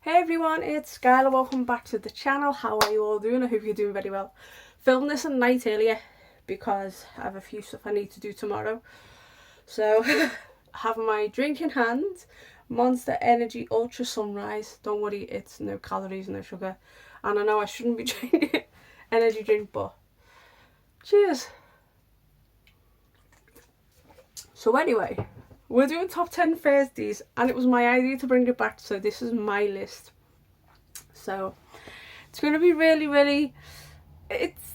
Hey everyone, it's Skyla. Welcome back to the channel. How are you all doing? I hope you're doing very well. Filmed this at night earlier because I have a few stuff I need to do tomorrow. So, have my drink in hand, Monster Energy Ultra Sunrise. Don't worry, it's no calories, no sugar. And I know I shouldn't be drinking energy drink, but cheers. So anyway, we're doing top 10 Thursdays, and it was my idea to bring it back, so this is my list. So it's going to be really, it's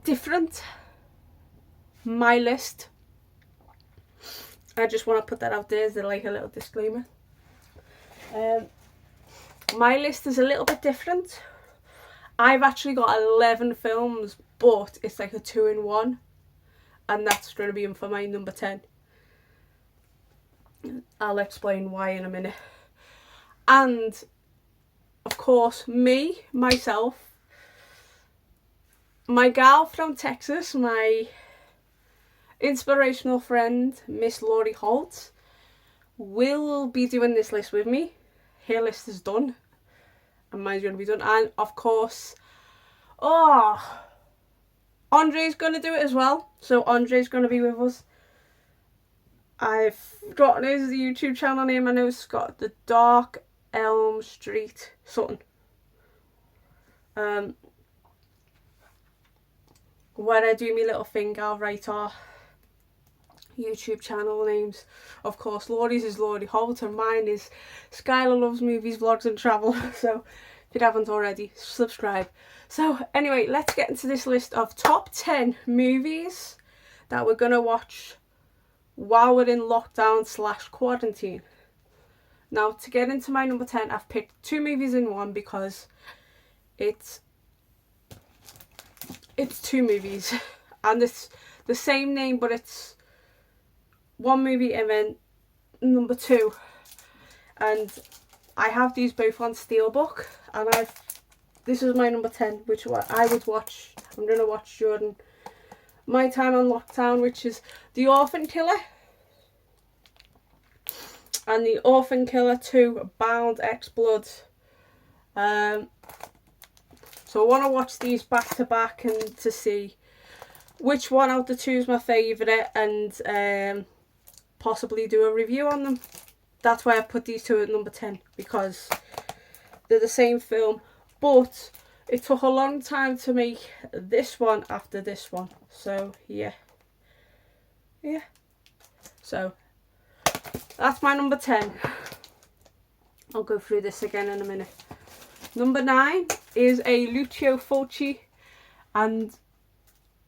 different, my list. I just want to put that out there as like a little disclaimer. My list is a little bit different. I've actually got 11 films, but it's like a 2-in-1, and that's going to be in for my number 10. I'll explain why in a minute. And of course, myself, my gal from Texas, my inspirational friend, Miss Lauri Holt, will be doing this list with me. Her list is done, and mine's going to be done. And of course, Andre's going to do it as well. So Andre's going to be with us. I've forgotten his YouTube channel name. I know it's got the Dark Elm Street something. When I do my little thing, I'll write our YouTube channel names. Of course, Lauri's is Lauri Holt, and mine is Skyla Loves Movies, Vlogs and Travel. So if you haven't already, subscribe. So anyway, let's get into this list of top 10 movies that we're gonna watch while we're in lockdown / quarantine. Now, to get into my number 10, I've picked 2 movies in one because it's 2 movies, and it's the same name, but it's one movie and then number 2. And I have these both on Steelbook, and this is my number 10, which I would watch. I'm gonna watch during my time on lockdown, which is The Orphan Killer and The Orphan Killer 2 Bound X Blood. So I want to watch these back to back and to see which one out of the 2 is my favourite, and possibly do a review on them. That's why I put these 2 at number 10, because they're the same film, but it took a long time to make this one after this one. So yeah. So that's my number 10. I'll go through this again in a minute. Number 9 is a Lucio Fulci, and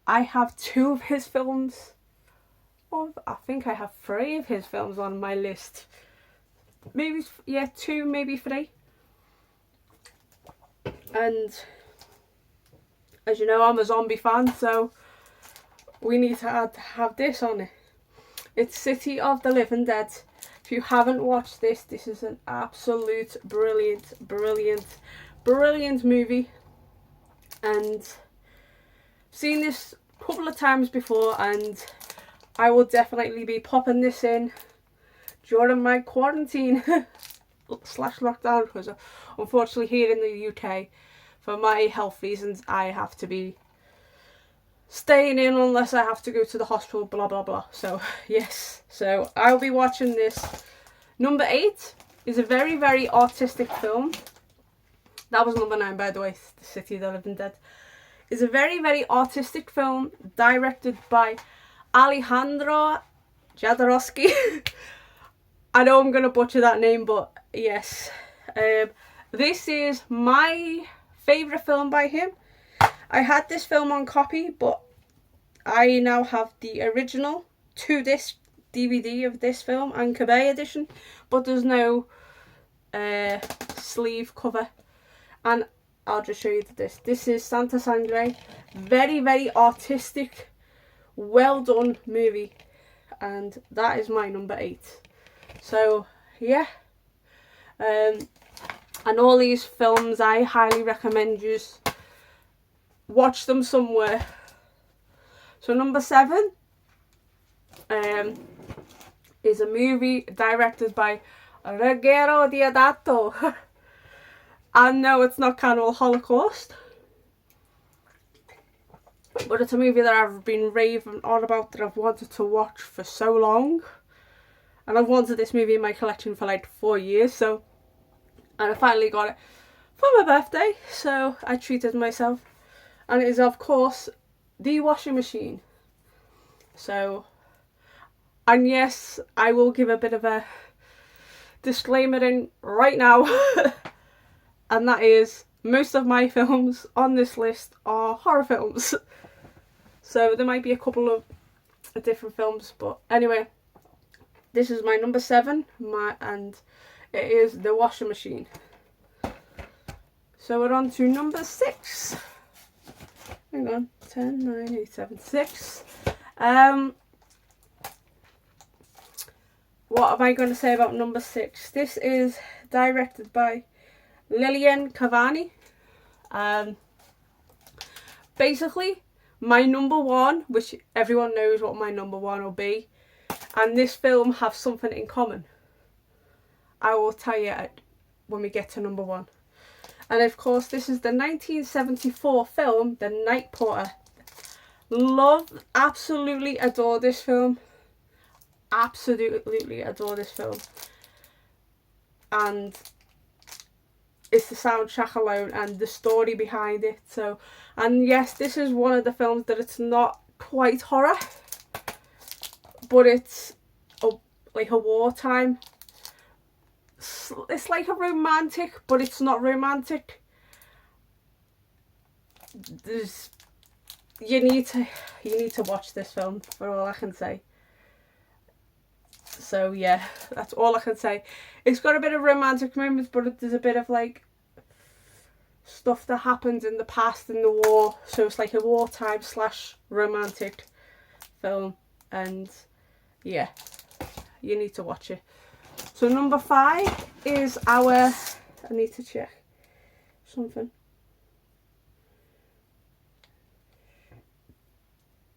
I have 2 of his films. I think I have 3 of his films on my list. Maybe, yeah, 2, maybe 3. And as you know, I'm a zombie fan, so we need to have this on it. It's City of the Living Dead. If you haven't watched this, this is an absolute brilliant movie. And I've seen this a couple of times before, and I will definitely be popping this in during my quarantine / lockdown, because unfortunately here in the UK, for my health reasons, I have to be staying in unless I have to go to the hospital, blah blah blah. So yes, so I'll be watching this. Number 8 is a very artistic film. That was number 9, by the way. The City of the Living Dead is a very artistic film directed by Alejandro Jodorowsky. I know I'm gonna butcher that name, but yes, this is my favourite film by him. I had this film on copy, but I now have the original 2-disc DVD of this film and Kobe edition, but there's no sleeve cover. And I'll just show you this. This is Sangre. Very artistic, well done movie, and that is my number 8. So yeah, and all these films I highly recommend you watch them somewhere. So number 7 is a movie directed by Ruggero Deodato. And no, it's not Cannibal Holocaust. But it's a movie that I've been raving on about, that I've wanted to watch for so long. And I've wanted this movie in my collection for like 4 years, so... And I finally got it for my birthday, so I treated myself. And it is, of course, The Washing Machine. So... And yes, I will give a bit of a disclaimer in right now. And that is, most of my films on this list are horror films. So there might be a couple of different films, but anyway, this is my number 7, and it is The Washing Machine. So we're on to number 6. Hang on, 10, 9, 8, 7, 6. What am I going to say about number 6? This is directed by Lilian Cavani. Basically, my number 1, which everyone knows what my number 1 will be, and this film have something in common. I will tell you when we get to number 1. And of course, this is the 1974 film, The Night Porter. Absolutely adore this film. Absolutely adore this film. And it's the soundtrack alone and the story behind it. So, and yes, this is one of the films that it's not quite horror, but it's like a wartime. It's like a romantic, but it's not romantic. You need to watch this film, for all I can say. So yeah, that's all I can say. It's got a bit of romantic moments, but there's a bit of like stuff that happened in the past in the war. So it's like a wartime / romantic film, and yeah, you need to watch it. So number 5 is our... I need to check something.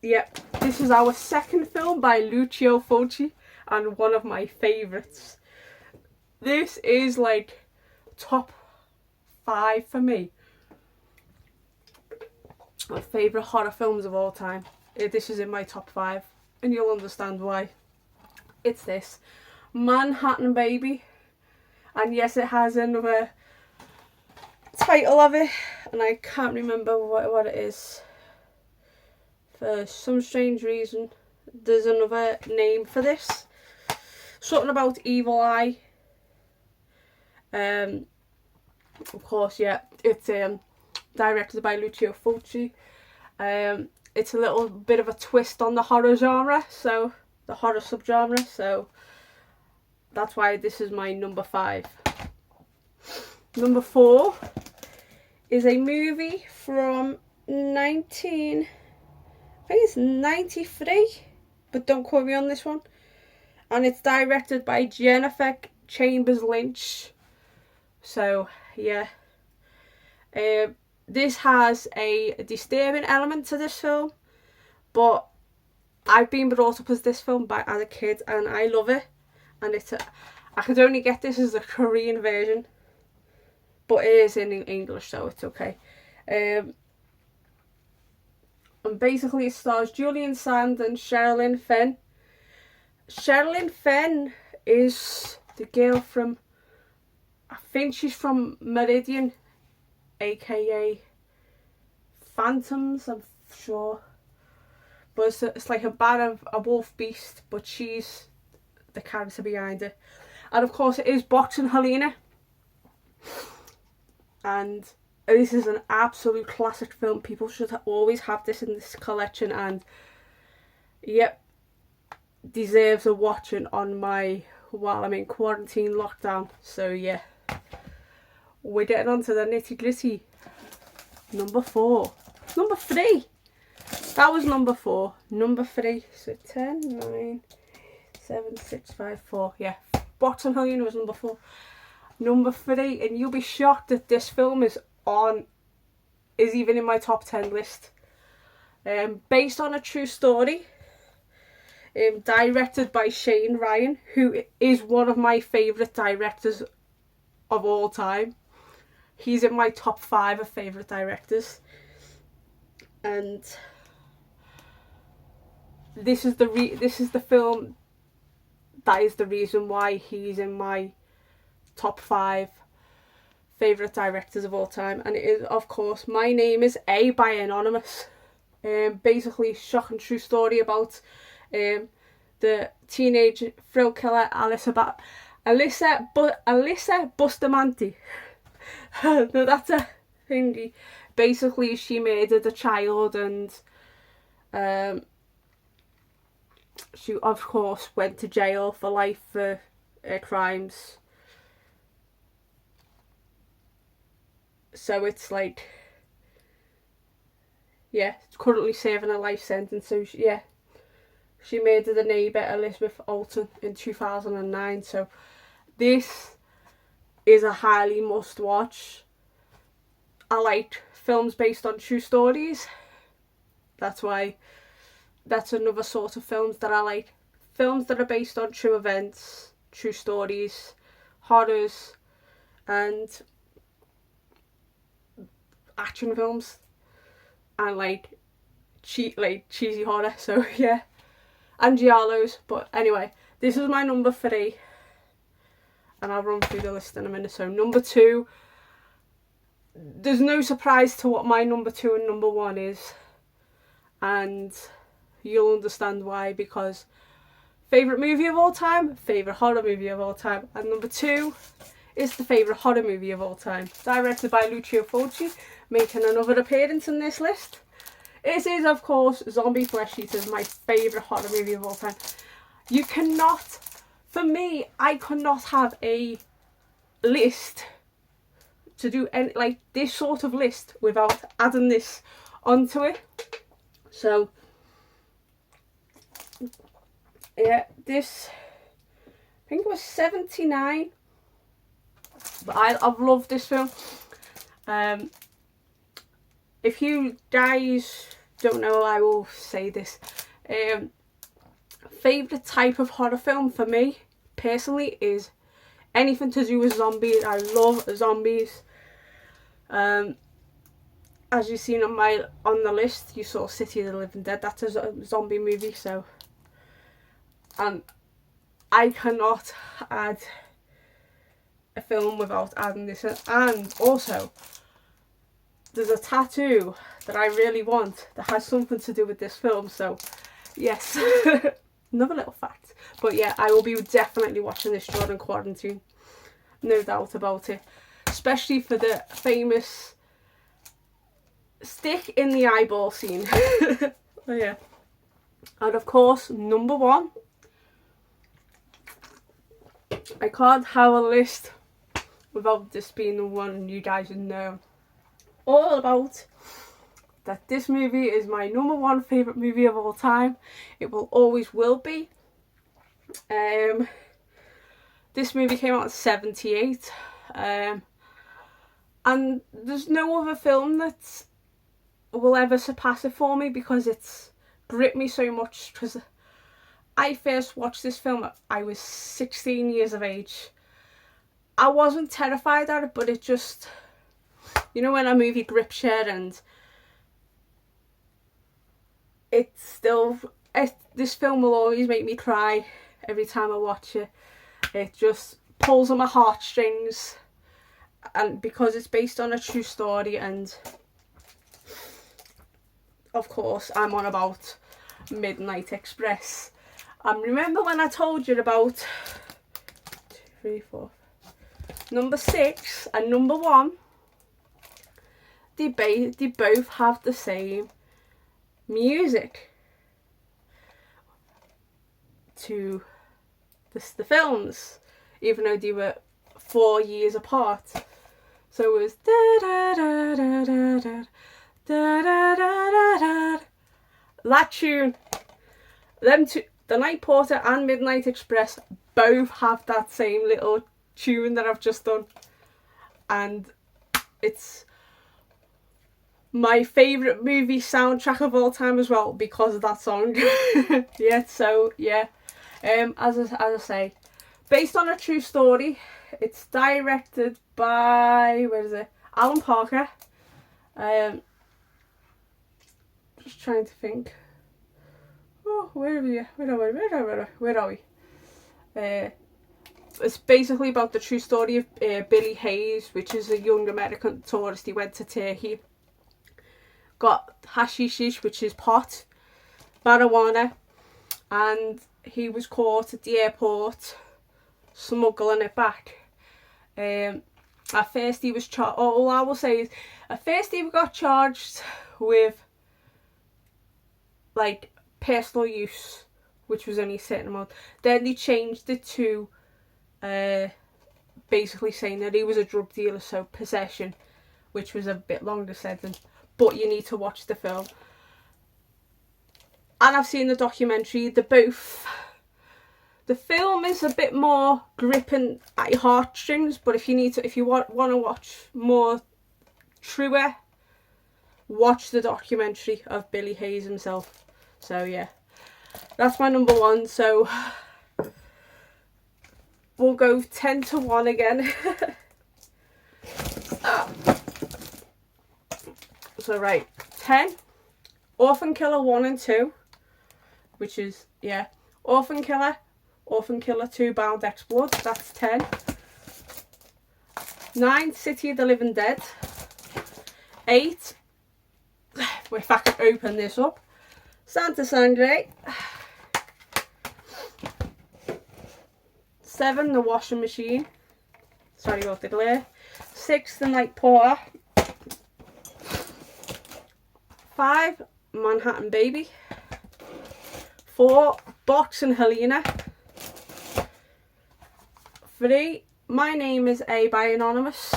Yep, this is our second film by Lucio Fulci, and one of my favourites. This is like top 5 for me. My favourite horror films of all time. This is in my top 5, and you'll understand why. It's this, Manhattan Baby. And yes, it has another title of it, and I can't remember what it is. For some strange reason, there's another name for this. Something about Evil Eye. Of course, yeah, it's directed by Lucio Fulci. It's a little bit of a twist on the horror genre, so the horror subgenre. So that's why this is my number 5. Number 4 is a movie from 1993, but don't quote me on this one. And it's directed by Jennifer Chambers Lynch. So yeah, this has a disturbing element to this film, but I've been brought up as this film as a kid, and I love it. And I could only get this as the Korean version, but it is in English, so it's okay. And basically it stars Julian Sand and Sherilyn Fenn. Sherilyn Fenn is the girl from, I think she's from Meridian, aka Phantoms, I'm sure. But it's like a wolf beast, but she's the character behind it. And of course it is Boxing Helena. And this is an absolute classic film. People should always have this in this collection, and yep, deserves a watching on while I'm in quarantine lockdown. So yeah, we're getting on to the nitty gritty. Number 4. Number 3. That was number 4. Number 3. So 10, 9, 7, 6, 5, 4. Yeah, Boxing Helena was number 4. Number 3, and you'll be shocked that this film is even in my top 10 list. Based on a true story. Directed by Shane Ryan, who is one of my favourite directors of all time. he's in my top 5 of favourite directors. And this is the film that is the reason why he's in my top 5 favourite directors of all time. And it is, of course, My Name is A by Anonymous. Basically, shocking true story about the teenage thrill killer Alyssa Bustamante. No, that's a thingy. Basically, she murdered a child, and she, of course, went to jail for life for her crimes. So it's like, yeah, currently serving a life sentence. So she murdered a neighbour, Elizabeth Alton, in 2009. So this is a highly must watch. I like films based on true stories. That's another sort of films that I like. Films that are based on true events, true stories, horrors, and action films, and cheesy horror. So yeah, and giallos. But anyway, this is my number 3, and I'll run through the list in a minute. So number 2, there's no surprise to what my number 2 and number 1 is, and you'll understand why, because favourite movie of all time, favourite horror movie of all time, and number 2 is the favourite horror movie of all time, directed by Lucio Fulci, making another appearance in this list. It is, of course, Zombie Flesh Eaters, my favourite horror movie of all time. You cannot, for me, I could not have a list to do any, like this sort of list without adding this onto it. So yeah, this, I think it was 79, but I've loved this film. If you guys don't know, I will say this. Favourite type of horror film for me personally is anything to do with zombies. I love zombies. As you've seen on the list, you saw City of the Living Dead. That's a zombie movie. So, I cannot add a film without adding this in. And also, there's a tattoo that I really want that has something to do with this film. So, yes, another little fact. But yeah, I will be definitely watching this during quarantine. No doubt about it. Especially for the famous stick in the eyeball scene. Oh yeah. And of course, number 1. I can't have a list without this being the one you guys know all about. That this movie is my number 1 favourite movie of all time. It always will be. This movie came out in 78. And there's no other film that will ever surpass it for me, because it's gripped me so much. Because I first watched this film, I was 16 years of age. I wasn't terrified at it, but it just, you know, when a movie grips you, and this film will always make me cry every time I watch it. It just pulls on my heartstrings, and because it's based on a true story, and of course I'm on about Midnight Express. Remember when I told you about 2, 3, 4, number 6 and number 1, they both have the same music to the films, even though they were 4 years apart. So it was da da da da da da da da da da. That tune, them two, The Night Porter and Midnight Express, both have that same little tune that I've just done, and it's my favourite movie soundtrack of all time as well because of that song. Yeah, so yeah, as I say, based on a true story. It's directed by, where is it? Alan Parker. Just trying to think. Oh, where are we? Where are we? It's basically about the true story of Billy Hayes, which is a young American tourist. He went to Turkey, got hashish, which is pot, marijuana, and he was caught at the airport smuggling it back. At first he was charged, all I will say is, at first he got charged with like personal use, which was only a certain amount. Then they changed it to basically saying that he was a drug dealer, so possession, which was a bit longer sentence, but you need to watch the film. And I've seen the documentary. The film is a bit more gripping at your heartstrings, but if you want to watch more truer, watch the documentary of Billy Hayes himself. So yeah, that's my number one. So we'll go 10-1 again. So right, 10, Orphan Killer 1 and 2, which is, yeah, Orphan Killer 2, Bound X Blood, that's 10. 9, City of the Living Dead. 8, if I can open this up, Sangre. 7, The Washing Machine. Sorry about the glare. 6, The Night Porter. 5, Manhattan Baby. 4, Box and Helena. 3, My Name is A by Anonymous.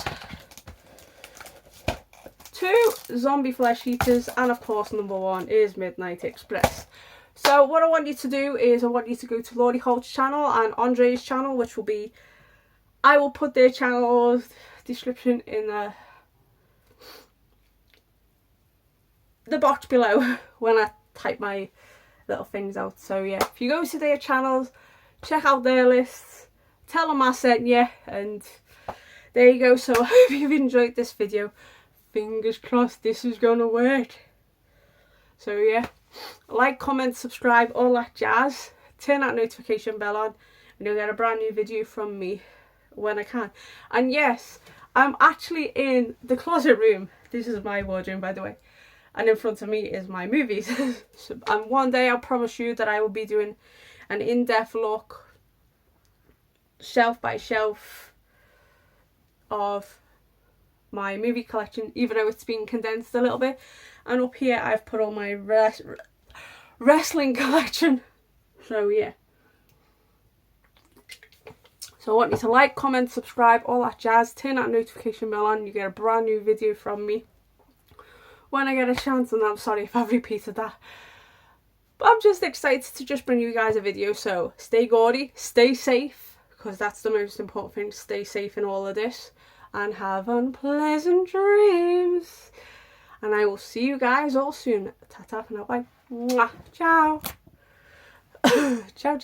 2, Zombie Flesh Eaters, and of course number 1 is Midnight Express. So what I want you to do is I want you to go to Lauri Holt's channel and Andre's channel, which will be, I will put their channel description in the box below when I type my little things out. So yeah, if you go to their channels, check out their lists, tell them I sent you, and there you go. So I hope you've enjoyed this video. Fingers crossed this is gonna work. So yeah, like, comment, subscribe, all that jazz. Turn that notification bell on and you'll get a brand new video from me when I can. And yes, I'm actually in the closet room. This is my wardrobe, by the way, and in front of me is my movies. And one day I'll promise you that I will be doing an in-depth look, shelf by shelf, of my movie collection, even though it's been condensed a little bit. And up here I've put all my wrestling collection. So yeah, so I want you to like, comment, subscribe, all that jazz. Turn that notification bell on, you get a brand new video from me when I get a chance. And I'm sorry if I've repeated that, but I'm just excited to just bring you guys a video. So stay gaudy, stay safe, because that's the most important thing. Stay safe in all of this, and have unpleasant dreams. And I will see you guys all soon. Ta-ta for now. Bye. Mwah. Ciao. Ciao, ciao.